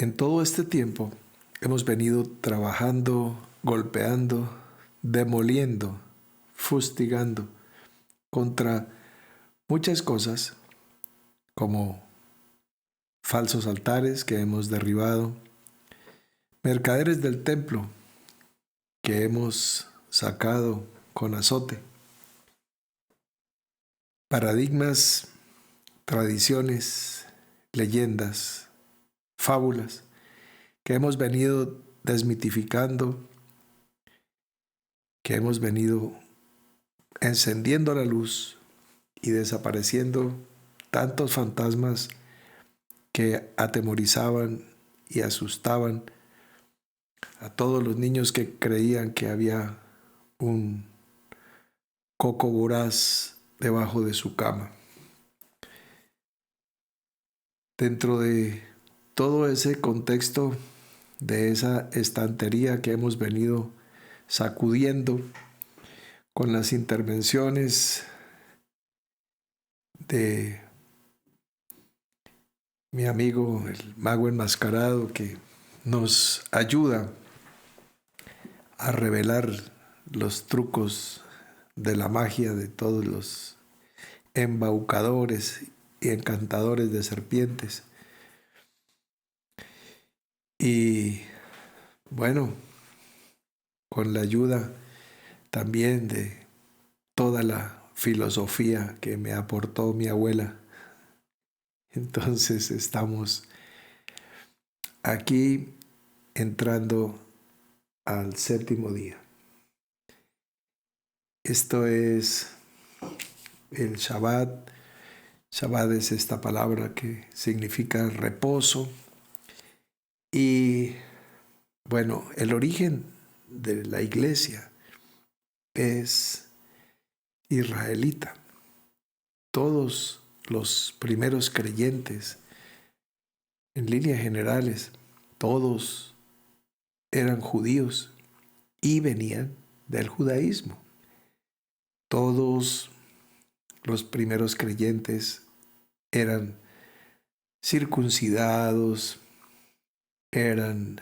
En todo este tiempo hemos venido trabajando, golpeando, demoliendo, fustigando contra muchas cosas como falsos altares que hemos derribado, mercaderes del templo que hemos sacado con azote, paradigmas, tradiciones, leyendas, fábulas que hemos venido desmitificando, que hemos venido encendiendo la luz y desapareciendo tantos fantasmas que atemorizaban y asustaban a todos los niños que creían que había un coco voraz debajo de su cama. Dentro de todo ese contexto, de esa estantería que hemos venido sacudiendo con las intervenciones de mi amigo el mago enmascarado, que nos ayuda a revelar los trucos de la magia de todos los embaucadores y encantadores de serpientes. Y bueno, con la ayuda también de toda la filosofía que me aportó mi abuela. Entonces estamos aquí entrando al séptimo día. Esto es el Shabbat. Shabbat es esta palabra que significa reposo. Y bueno, el origen de la iglesia es israelita. Todos los primeros creyentes, en líneas generales, todos eran judíos y venían del judaísmo. Todos los primeros creyentes eran circuncidados, eran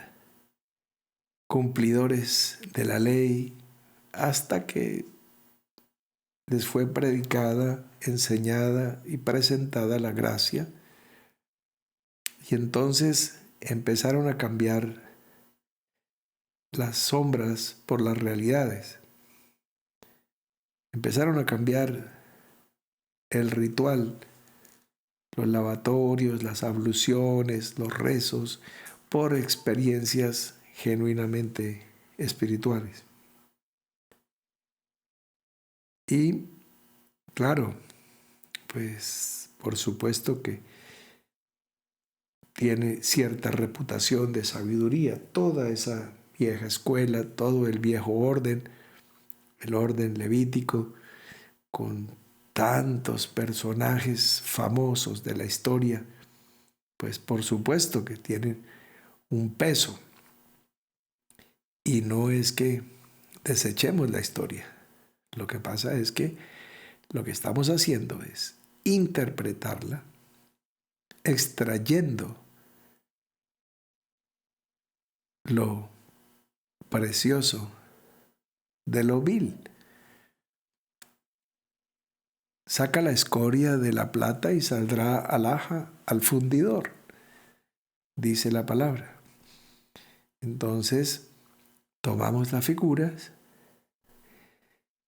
cumplidores de la ley, hasta que les fue predicada, enseñada y presentada la gracia. Y entonces empezaron a cambiar las sombras por las realidades. Empezaron a cambiar el ritual, los lavatorios, las abluciones, los rezos, por experiencias genuinamente espirituales. Y claro, pues por supuesto que tiene cierta reputación de sabiduría toda esa vieja escuela, todo el viejo orden, el orden levítico, con tantos personajes famosos de la historia, pues por supuesto que tienen un peso. Y no es que desechemos la historia. Lo que pasa es que lo que estamos haciendo es interpretarla, extrayendo lo precioso de lo vil. Saca la escoria de la plata y saldrá alhaja al fundidor, dice la palabra. Entonces, tomamos las figuras,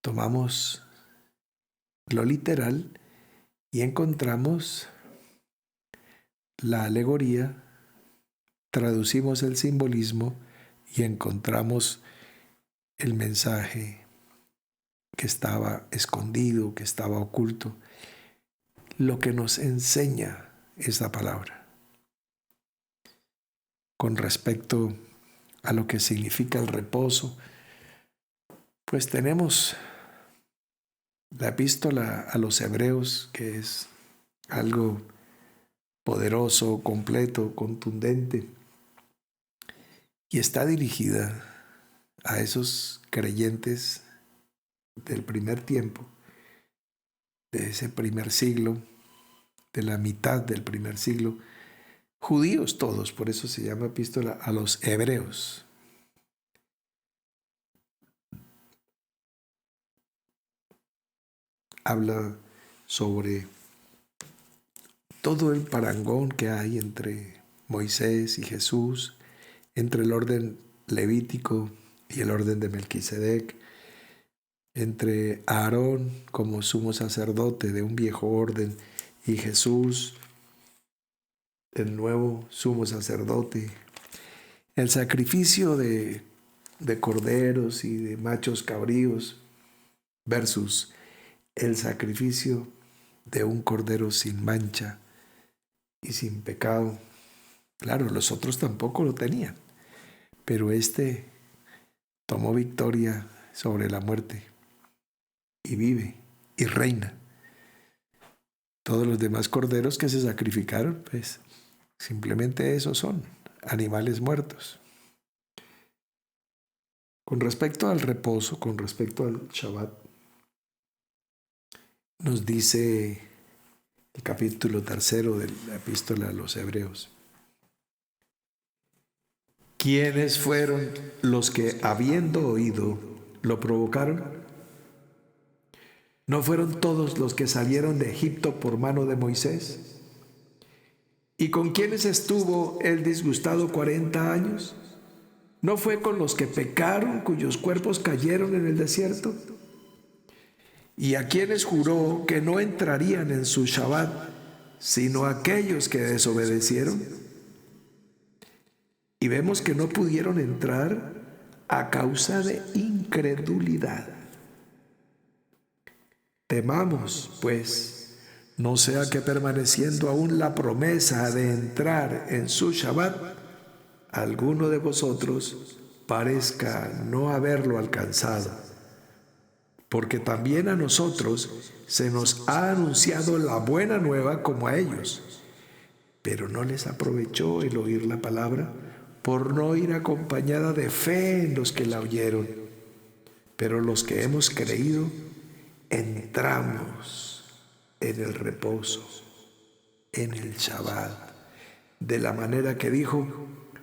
tomamos lo literal y encontramos la alegoría, traducimos el simbolismo y encontramos el mensaje que estaba escondido, que estaba oculto, lo que nos enseña esta palabra con respecto a lo que significa el reposo. Pues tenemos la epístola a los Hebreos, que es algo poderoso, completo, contundente, y está dirigida a esos creyentes del primer tiempo, de ese primer siglo, de la mitad del primer siglo, judíos todos, por eso se llama epístola a los hebreos. Habla sobre todo el parangón que hay entre Moisés y Jesús, entre el orden levítico y el orden de Melquisedec, entre Aarón como sumo sacerdote de un viejo orden y Jesús, el nuevo sumo sacerdote. El sacrificio de corderos y de machos cabríos versus el sacrificio de un cordero sin mancha y sin pecado. Claro, los otros tampoco lo tenían, pero este tomó victoria sobre la muerte y vive y reina. Todos los demás corderos que se sacrificaron, pues simplemente esos son animales muertos. Con respecto al reposo, con respecto al Shabbat, nos dice el capítulo 3 de la epístola a los Hebreos: ¿quiénes fueron los que, habiendo oído, lo provocaron? ¿No fueron todos los que salieron de Egipto por mano de Moisés? ¿Y con quiénes estuvo él disgustado 40 años? ¿No fue con los que pecaron, cuyos cuerpos cayeron en el desierto? ¿Y a quienes juró que no entrarían en su Shabbat, sino aquellos que desobedecieron? Y vemos que no pudieron entrar a causa de incredulidad. Temamos, pues, no sea que permaneciendo aún la promesa de entrar en su Shabbat, alguno de vosotros parezca no haberlo alcanzado. Porque también a nosotros se nos ha anunciado la buena nueva como a ellos, pero no les aprovechó el oír la palabra por no ir acompañada de fe en los que la oyeron. Pero los que hemos creído, entramos en el reposo, en el Shabbat, de la manera que dijo: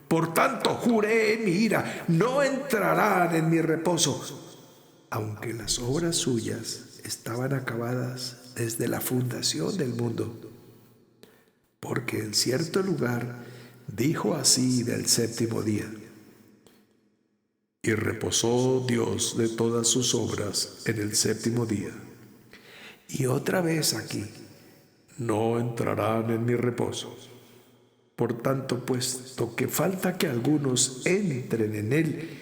por tanto juré en mi ira, no entrarán en mi reposo, aunque las obras suyas estaban acabadas desde la fundación del mundo. Porque en cierto lugar dijo así del séptimo día: y reposó Dios de todas sus obras en el séptimo día. Y otra vez aquí: no entrarán en mi reposo. Por tanto, puesto que falta que algunos entren en él,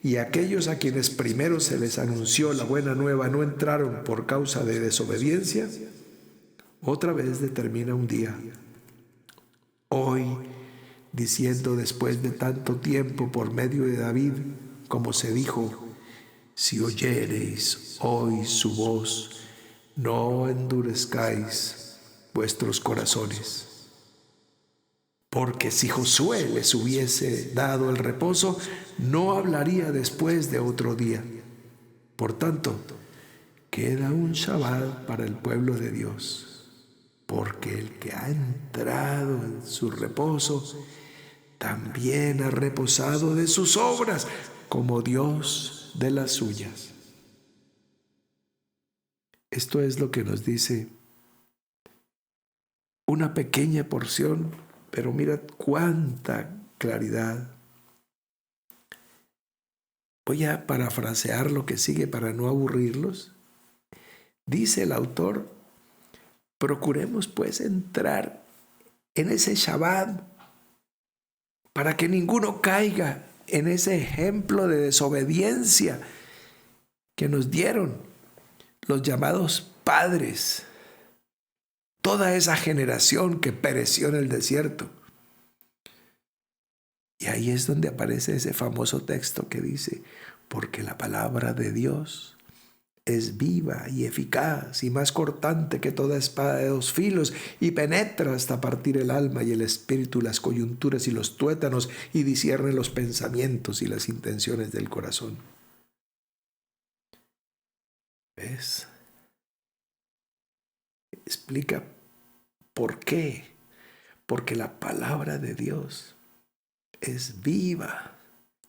y aquellos a quienes primero se les anunció la buena nueva no entraron por causa de desobediencia, otra vez determina un día, hoy, diciendo después de tanto tiempo por medio de David, como se dijo: si oyereis hoy su voz, no endurezcáis vuestros corazones. Porque si Josué les hubiese dado el reposo, no hablaría después de otro día. Por tanto, queda un Shabbat para el pueblo de Dios, porque el que ha entrado en su reposo también ha reposado de sus obras, como Dios de las suyas. Esto es lo que nos dice una pequeña porción, pero mira cuánta claridad. Voy a parafrasear lo que sigue para no aburrirlos. Dice el autor: procuremos pues entrar en ese Shabbat para que ninguno caiga en ese ejemplo de desobediencia que nos dieron los llamados padres, toda esa generación que pereció en el desierto. Y ahí es donde aparece ese famoso texto que dice: porque la palabra de Dios es viva y eficaz y más cortante que toda espada de dos filos, y penetra hasta partir el alma y el espíritu, las coyunturas y los tuétanos, y discierne los pensamientos y las intenciones del corazón. ¿Ves? Explica por qué. porque la palabra de Dios es viva.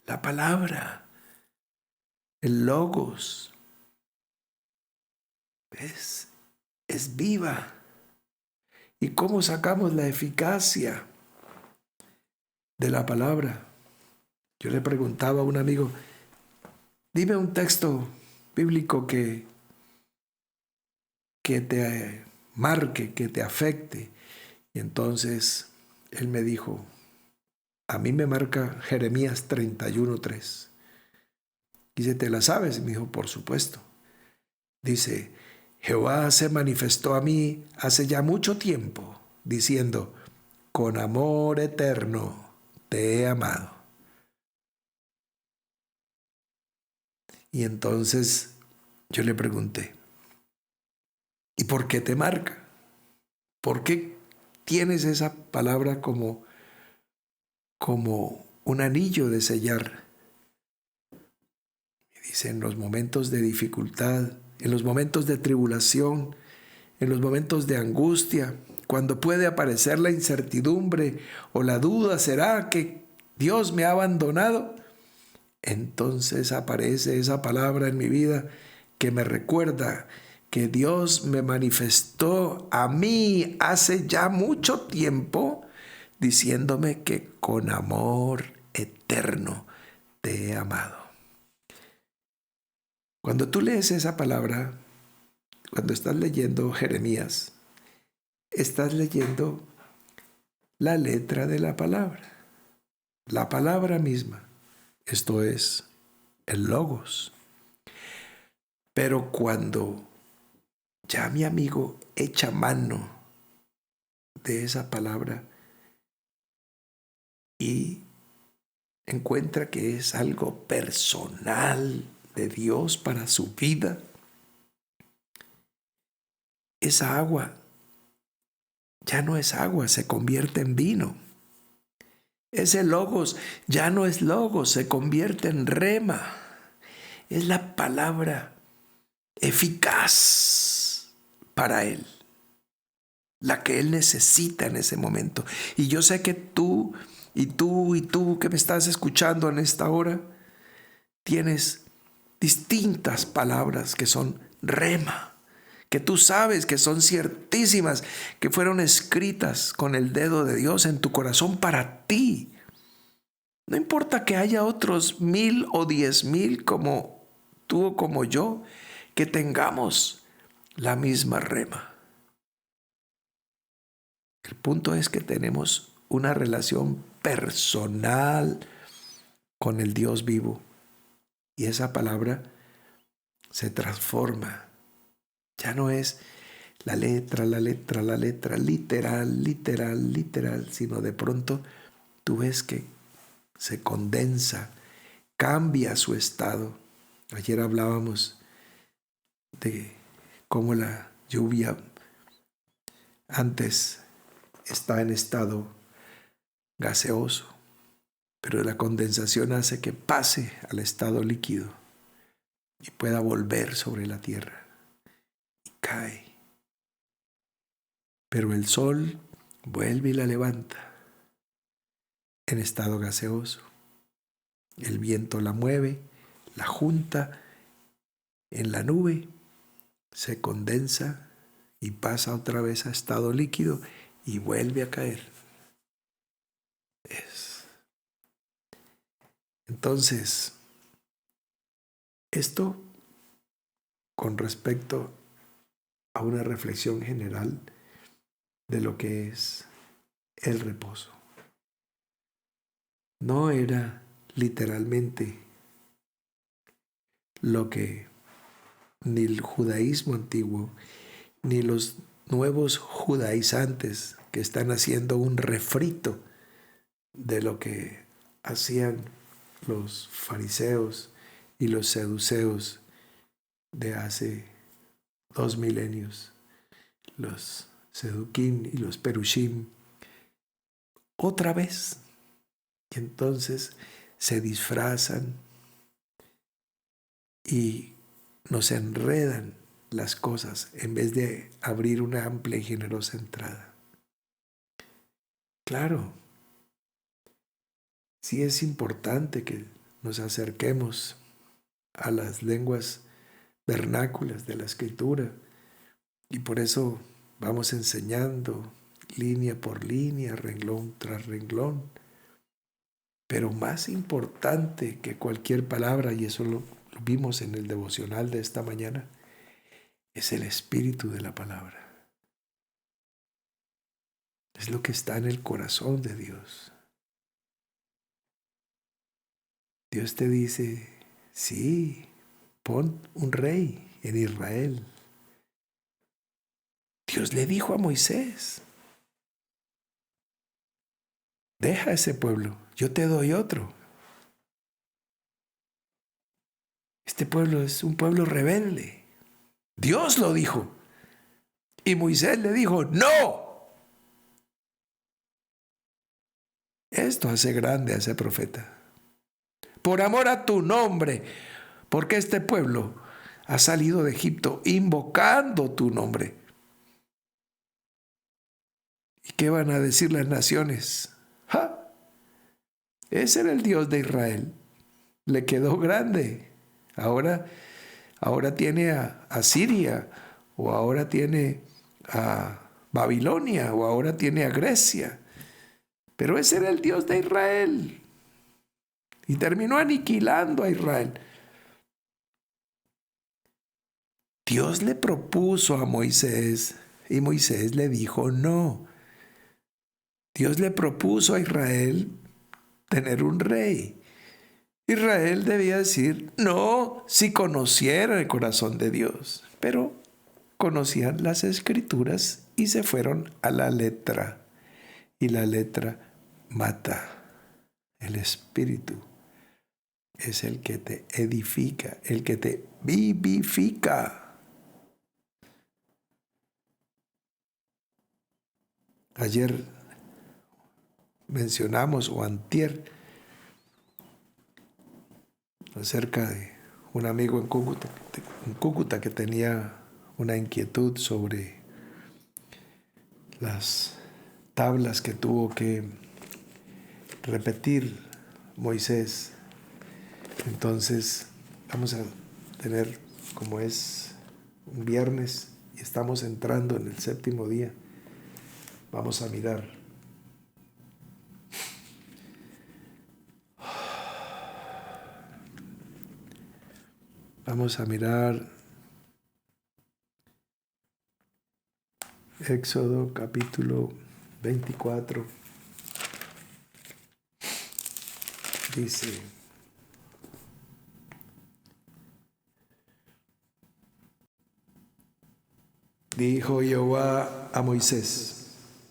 La palabra, el logos, es viva. ¿Y cómo sacamos la eficacia de la palabra? Yo le preguntaba a un amigo, dime un texto bíblico que te marque, que te afecte. Y entonces él me dijo, a mí me marca Jeremías 31:3. Dice, ¿te la sabes? Y me dijo, por supuesto. Dice, Jehová se manifestó a mí hace ya mucho tiempo, diciendo, con amor eterno te he amado. Y entonces yo le pregunté, ¿y por qué te marca? ¿Por qué tienes esa palabra como un anillo de sellar? Y dice, en los momentos de dificultad, en los momentos de tribulación, en los momentos de angustia, cuando puede aparecer la incertidumbre o la duda, ¿será que Dios me ha abandonado? Entonces aparece esa palabra en mi vida que me recuerda que Dios me manifestó a mí hace ya mucho tiempo, diciéndome que con amor eterno te he amado. Cuando tú lees esa palabra, cuando estás leyendo Jeremías, estás leyendo la letra de la palabra misma. Esto es el logos. Pero cuando ya mi amigo echa mano de esa palabra y encuentra que es algo personal de Dios para su vida, esa agua ya no es agua, se convierte en vino. Ese logos ya no es logos, se convierte en rema. Es la palabra eficaz para él, la que él necesita en ese momento. Y yo sé que tú que me estás escuchando en esta hora, tienes distintas palabras que son rema, que tú sabes que son ciertísimas, que fueron escritas con el dedo de Dios en tu corazón para ti. No importa que haya otros 1,000 o 10,000 como tú o como yo, que tengamos la misma rema. El punto es que tenemos una relación personal con el Dios vivo y esa palabra se transforma. Ya no es la letra, literal, sino de pronto tú ves que se condensa, cambia su estado. Ayer hablábamos de cómo la lluvia antes está en estado gaseoso, pero la condensación hace que pase al estado líquido y pueda volver sobre la tierra y cae. Pero el sol vuelve y la levanta en estado gaseoso. El viento la mueve, la junta en la nube, se condensa y pasa otra vez a estado líquido y vuelve a caer. Entonces, esto con respecto a una reflexión general de lo que es el reposo. No era literalmente lo que ni el judaísmo antiguo ni los nuevos judaizantes que están haciendo un refrito de lo que hacían los fariseos y los saduceos de hace 2 milenios, los seduquín y los perushim, otra vez. Y entonces se disfrazan y nos enredan las cosas en vez de abrir una amplia y generosa entrada. Claro, sí es importante que nos acerquemos a las lenguas vernáculas de la Escritura y por eso vamos enseñando línea por línea, renglón tras renglón. Pero más importante que cualquier palabra, y eso lo vimos en el devocional de esta mañana, es el espíritu de la palabra. Es lo que está en el corazón de Dios. Dios te dice, sí, pon un rey en Israel. Dios le dijo a Moisés, deja ese pueblo, yo te doy otro. Este pueblo es un pueblo rebelde. Dios lo dijo. Y Moisés le dijo, no. Esto hace grande a ese profeta. Por amor a tu nombre, porque este pueblo ha salido de Egipto invocando tu nombre. ¿Y qué van a decir las naciones? ¡Ja! Ese era el Dios de Israel. Le quedó grande. Ahora tiene a Siria, o ahora tiene a Babilonia, o ahora tiene a Grecia. Pero ese era el Dios de Israel. Y terminó aniquilando a Israel. Dios le propuso a Moisés y Moisés le dijo no. Dios le propuso a Israel tener un rey. Israel debía decir no si conociera el corazón de Dios, pero conocían las escrituras y se fueron a la letra. Y la letra mata. El espíritu es el que te edifica, el que te vivifica. Ayer mencionamos, o antier, acerca de un amigo en Cúcuta que tenía una inquietud sobre las tablas que tuvo que repetir Moisés. Entonces vamos a tener, como es un viernes y estamos entrando en el 7º día, vamos a mirar Éxodo capítulo 24. Dice: dijo Jehová a Moisés: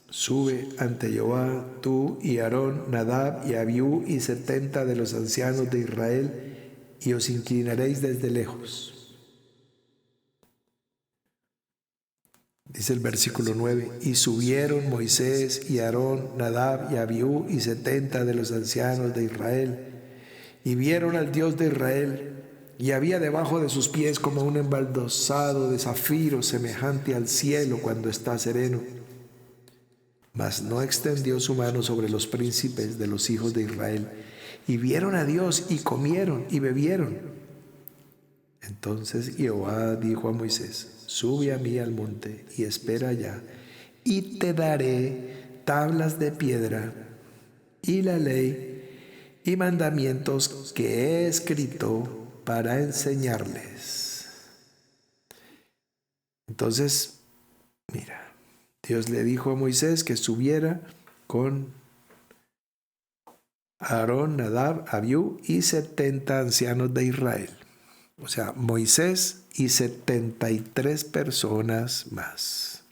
sube ante Jehová tú y Aarón, Nadab y Abiú y 70 de los ancianos de Israel, y os inclinaréis desde lejos. Dice el versículo 9: y subieron Moisés y Aarón, Nadab y Abiú y 70 de los ancianos de Israel, y vieron al Dios de Israel, y había debajo de sus pies como un embaldosado de zafiro semejante al cielo cuando está sereno. Mas no extendió su mano sobre los príncipes de los hijos de Israel, y vieron a Dios y comieron y bebieron. Entonces Jehová dijo a Moisés: sube a mí al monte y espera allá, y te daré tablas de piedra y la ley y mandamientos que he escrito para enseñarles. Entonces, mira, Dios le dijo a Moisés que subiera con Aarón, Nadab, Abiú y 70 ancianos de Israel. O sea, Moisés y 73 personas más.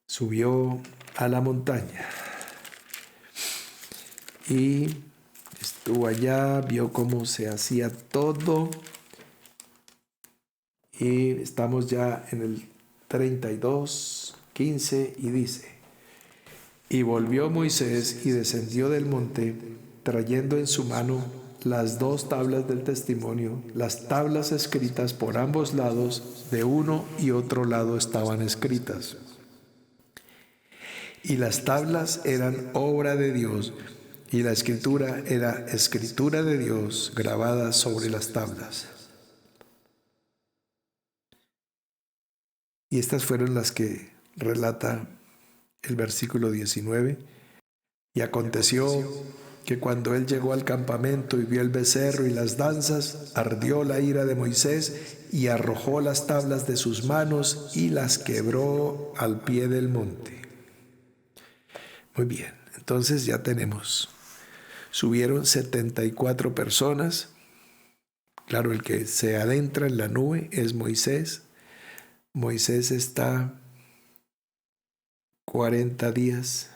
Subió a la montaña y estuvo allá, vio cómo se hacía todo, y estamos ya en el 32:15, y dice: y volvió Moisés y descendió del monte, trayendo en su mano las 2 tablas del testimonio. Las tablas escritas por ambos lados, de uno y otro lado estaban escritas. y las tablas eran obra de Dios, y la escritura era escritura de Dios grabada sobre las tablas. Y estas fueron las que relata el versículo 19. Y aconteció que cuando él llegó al campamento y vio el becerro y las danzas, ardió la ira de Moisés y arrojó las tablas de sus manos y las quebró al pie del monte. Muy bien, entonces ya tenemos. Subieron 74 personas. Claro, el que se adentra en la nube es Moisés. Moisés está 40 días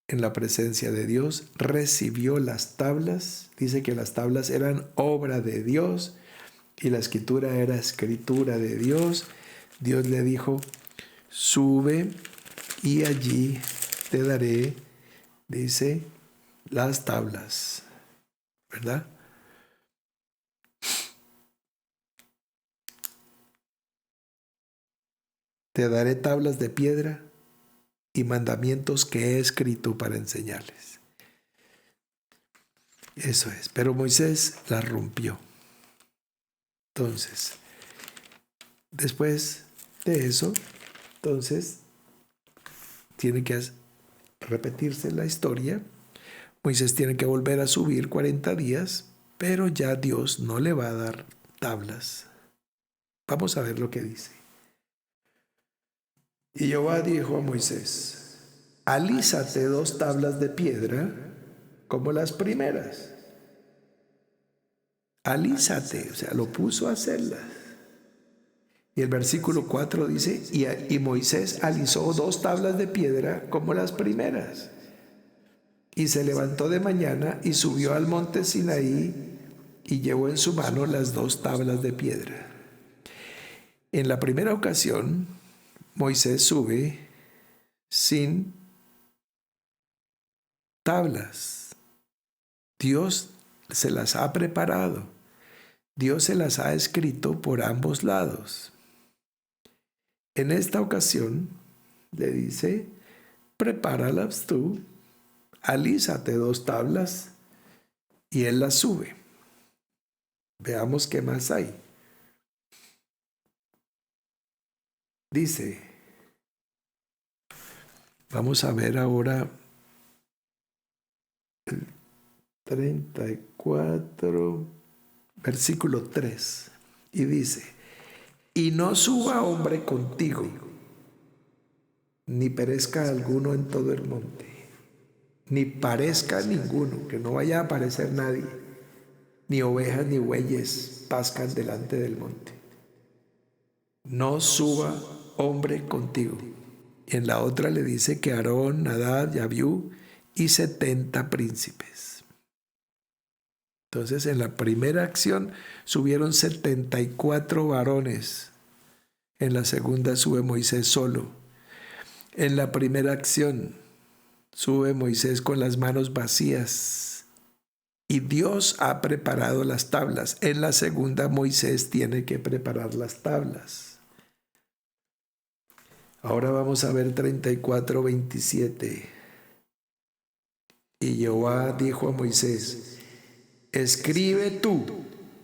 en la presencia de Dios, recibió las tablas, dice que las tablas eran obra de Dios y la escritura era escritura de Dios. Dios le dijo, sube y allí te daré, dice, las tablas, ¿verdad? Te daré tablas de piedra y mandamientos que he escrito para enseñarles. Eso es, pero Moisés las rompió. Entonces, después de eso, entonces, tiene que repetirse la historia. Moisés tiene que volver a subir 40 días, pero ya Dios no le va a dar tablas. Vamos a ver lo que dice. Y Jehová dijo a Moisés, alízate 2 tablas de piedra como las primeras. Alízate, o sea, lo puso a hacerlas. Y el versículo 4 dice, y Moisés alisó 2 tablas de piedra como las primeras. Y se levantó de mañana y subió al monte Sinaí y llevó en su mano las 2 tablas de piedra. En la primera ocasión, Moisés sube sin tablas. Dios se las ha preparado. Dios se las ha escrito por ambos lados. En esta ocasión, le dice, prepáralas tú, alízate 2 tablas, y él las sube. Veamos qué más hay. Dice, vamos a ver ahora el 34, versículo 3, y dice, y no suba hombre contigo, ni perezca alguno en todo el monte, ni parezca ninguno, que no vaya a aparecer nadie, ni ovejas ni bueyes pascan delante del monte. No suba hombre contigo. Y en la otra le dice que Aarón, Nadab y Abiú y 70 príncipes. Entonces en la primera acción subieron 74 varones. En la segunda sube Moisés solo. En la primera acción sube Moisés con las manos vacías. Y Dios ha preparado las tablas. En la segunda Moisés tiene que preparar las tablas. Ahora vamos a ver 34:27. Y Jehová dijo a Moisés, escribe tú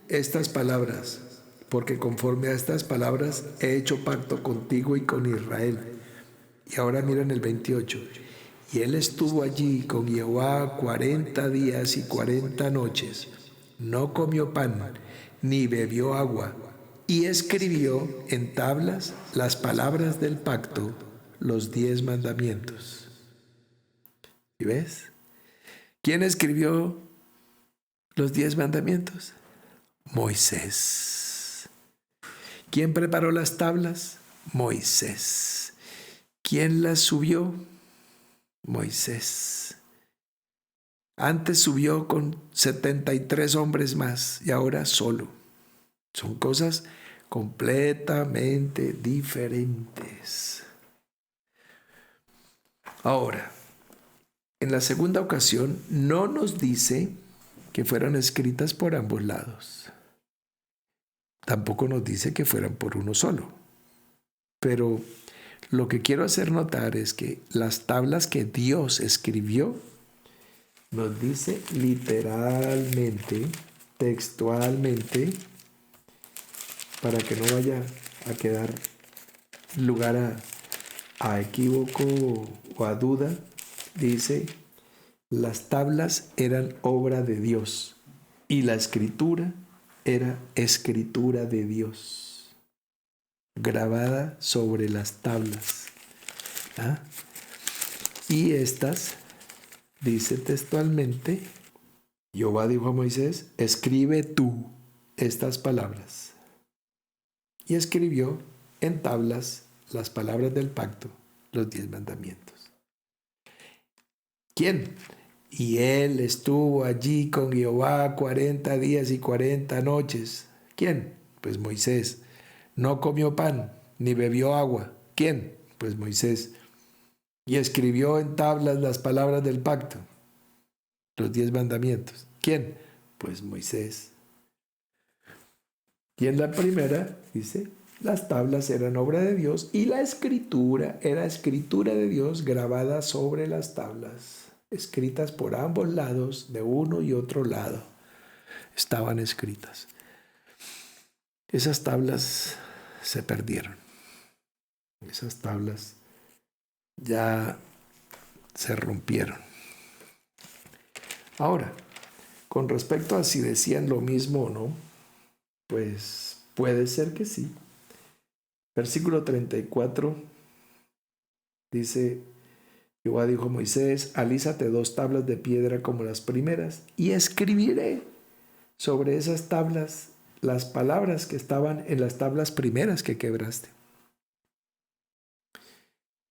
estas palabras, porque conforme a estas palabras he hecho pacto contigo y con Israel. Y ahora miren el 28. Y él estuvo allí con Jehová 40 días y 40 noches. No comió pan, ni bebió agua. Y escribió en tablas las palabras del pacto, los 10 mandamientos. ¿Y ves? ¿Quién escribió los 10 mandamientos? Moisés. ¿Quién preparó las tablas? Moisés. ¿Quién las subió? Moisés. Antes subió con 73 hombres más y ahora solo. Son cosas completamente diferentes. Ahora, en la segunda ocasión no nos dice que fueran escritas por ambos lados. Tampoco nos dice que fueran por uno solo. Pero Lo que quiero hacer notar es que las tablas que Dios escribió, nos dice literalmente, textualmente, para que no vaya a quedar lugar a equívoco o a duda, dice, las tablas eran obra de Dios y la escritura era escritura de Dios, grabada sobre las tablas. ¿Ah? Y estas, dice textualmente, Jehová dijo a Moisés, escribe tú estas palabras. Y escribió en tablas las palabras del pacto, los 10 mandamientos. ¿Quién? Y él estuvo allí con Jehová 40 días y 40 noches. ¿Quién? Pues Moisés. No comió pan, ni bebió agua. ¿Quién? Pues Moisés. Y escribió en tablas las palabras del pacto, los 10 mandamientos. ¿Quién? Pues Moisés. Y en la primera, dice, las tablas eran obra de Dios y la escritura era escritura de Dios grabada sobre las tablas, escritas por ambos lados, de uno y otro lado. Estaban escritas. Esas tablas se perdieron. Esas tablas ya se rompieron. Ahora, con respecto a si decían lo mismo o no, pues puede ser que sí. Versículo 34 dice, Jehová dijo a Moisés, alízate 2 tablas de piedra como las primeras y escribiré sobre esas tablas las palabras que estaban en las tablas primeras que quebraste.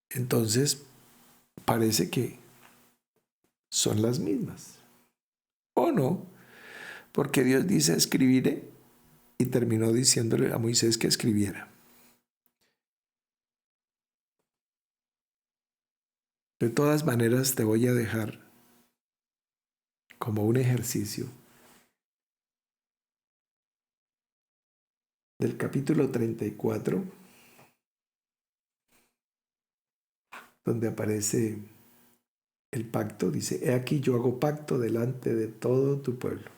Entonces, parece que son las mismas. ¿O no? Porque Dios dice escribiré y terminó diciéndole a Moisés que escribiera. De todas maneras, te voy a dejar como un ejercicio del capítulo 34, donde aparece el pacto. Dice, he aquí yo hago pacto delante de todo tu pueblo.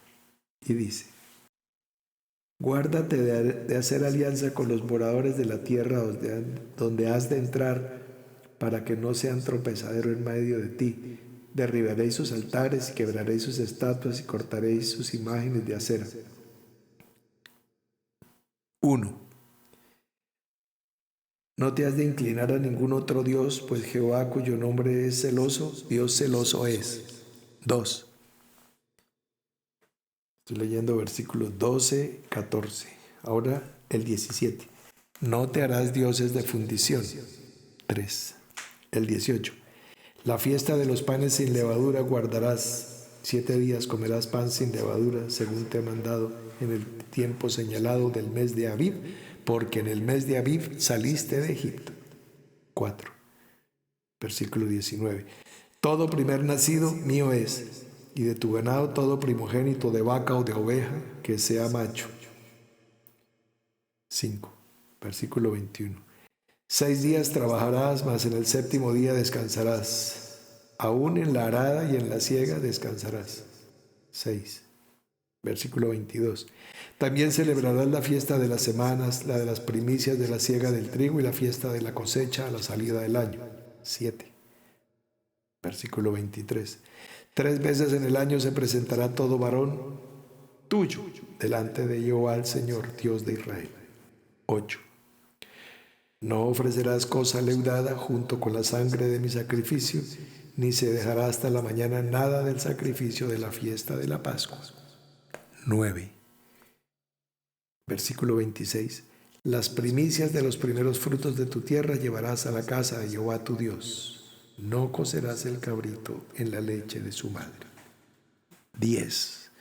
Y dice, guárdate de hacer alianza con los moradores de la tierra donde has de entrar, para que no sean tropezadero en medio de ti. Derribaréis sus altares y quebraréis sus estatuas y cortaréis sus imágenes de acera. 1. No te has de inclinar a ningún otro Dios, pues Jehová, cuyo nombre es celoso, Dios celoso es. 2. Estoy leyendo versículos 12, 14. Ahora el 17. No te harás dioses de fundición. 3. El 18. La fiesta de los panes sin levadura guardarás. 7 días comerás pan sin levadura, según te he mandado, en el tiempo señalado del mes de Abib, porque en el mes de Abib saliste de Egipto. 4. Versículo 19. Todo primer nacido mío es, y de tu ganado todo primogénito de vaca o de oveja que sea macho. 5. Versículo 21. 6 días trabajarás, mas en el 7º día descansarás. Aún en la arada y en la siega descansarás. 6. Versículo 22. También celebrarás la fiesta de las semanas, la de las primicias de la siega del trigo y la fiesta de la cosecha a la salida del año. 7. Versículo 23. 3 veces en el año se presentará todo varón tuyo delante de Jehová el Señor, Dios de Israel. 8. No ofrecerás cosa leudada junto con la sangre de mi sacrificio, ni se dejará hasta la mañana nada del sacrificio de la fiesta de la Pascua. 9. Versículo 26. Las primicias de los primeros frutos de tu tierra llevarás a la casa de Jehová tu Dios. No cocerás el cabrito en la leche de su madre. 10.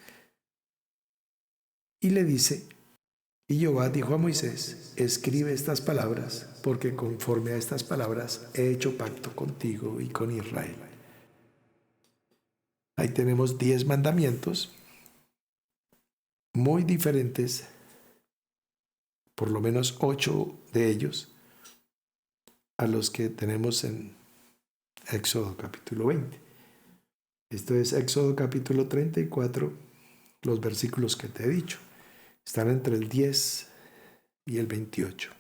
Y le dice, y Jehová dijo a Moisés, escribe estas palabras, porque conforme a estas palabras he hecho pacto contigo y con Israel. Ahí tenemos 10 mandamientos muy diferentes, por lo menos 8 de ellos, a los que tenemos en Éxodo capítulo 20. Esto es Éxodo capítulo 34, los versículos que te he dicho. Están entre el 10 y el 28.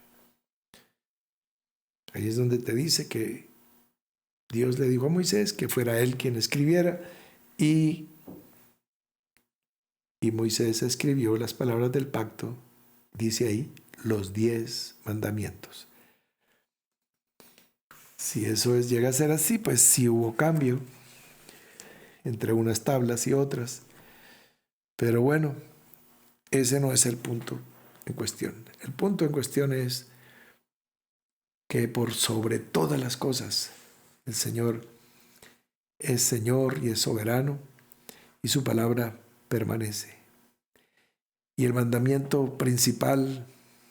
Ahí es donde te dice que Dios le dijo a Moisés que fuera él quien escribiera y Moisés escribió las palabras del pacto, dice ahí, los 10 mandamientos. Si eso llega a ser así, pues sí hubo cambio entre unas tablas y otras. Pero bueno, ese no es el punto en cuestión. El punto en cuestión es que por sobre todas las cosas, el Señor es Señor y es soberano y su palabra permanece. Y el mandamiento principal,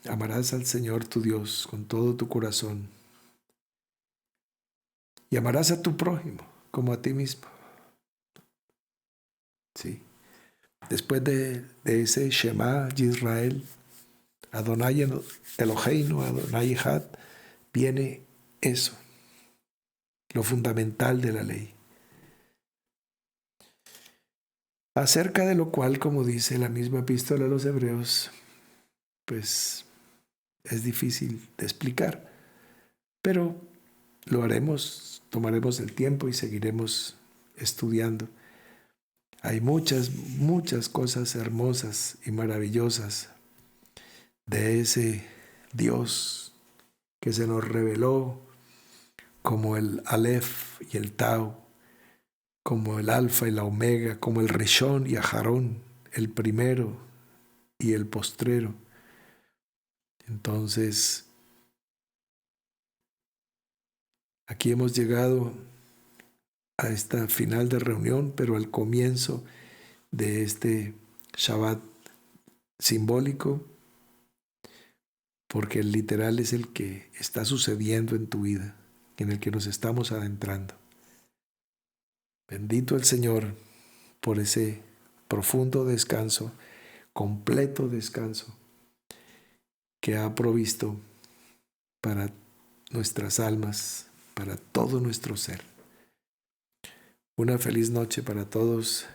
amarás al Señor tu Dios con todo tu corazón y amarás a tu prójimo como a ti mismo. Sí. Después de ese Shema Yisrael, Adonai Eloheinu, Adonai Echad, viene eso, lo fundamental de la ley. Acerca de lo cual, como dice la misma epístola a los Hebreos, pues es difícil de explicar, pero lo haremos, tomaremos el tiempo y seguiremos estudiando. Hay muchas, muchas cosas hermosas y maravillosas de ese Dios que se nos reveló como el Aleph y el Tau, como el Alfa y la Omega, como el Rishon y Aharón, el primero y el postrero. Entonces, aquí hemos llegado a esta final de reunión, pero al comienzo de este Shabbat simbólico, porque el literal es el que está sucediendo en tu vida, en el que nos estamos adentrando. Bendito el Señor por ese profundo descanso, completo descanso que ha provisto para nuestras almas, para todo nuestro ser. Una feliz noche para todos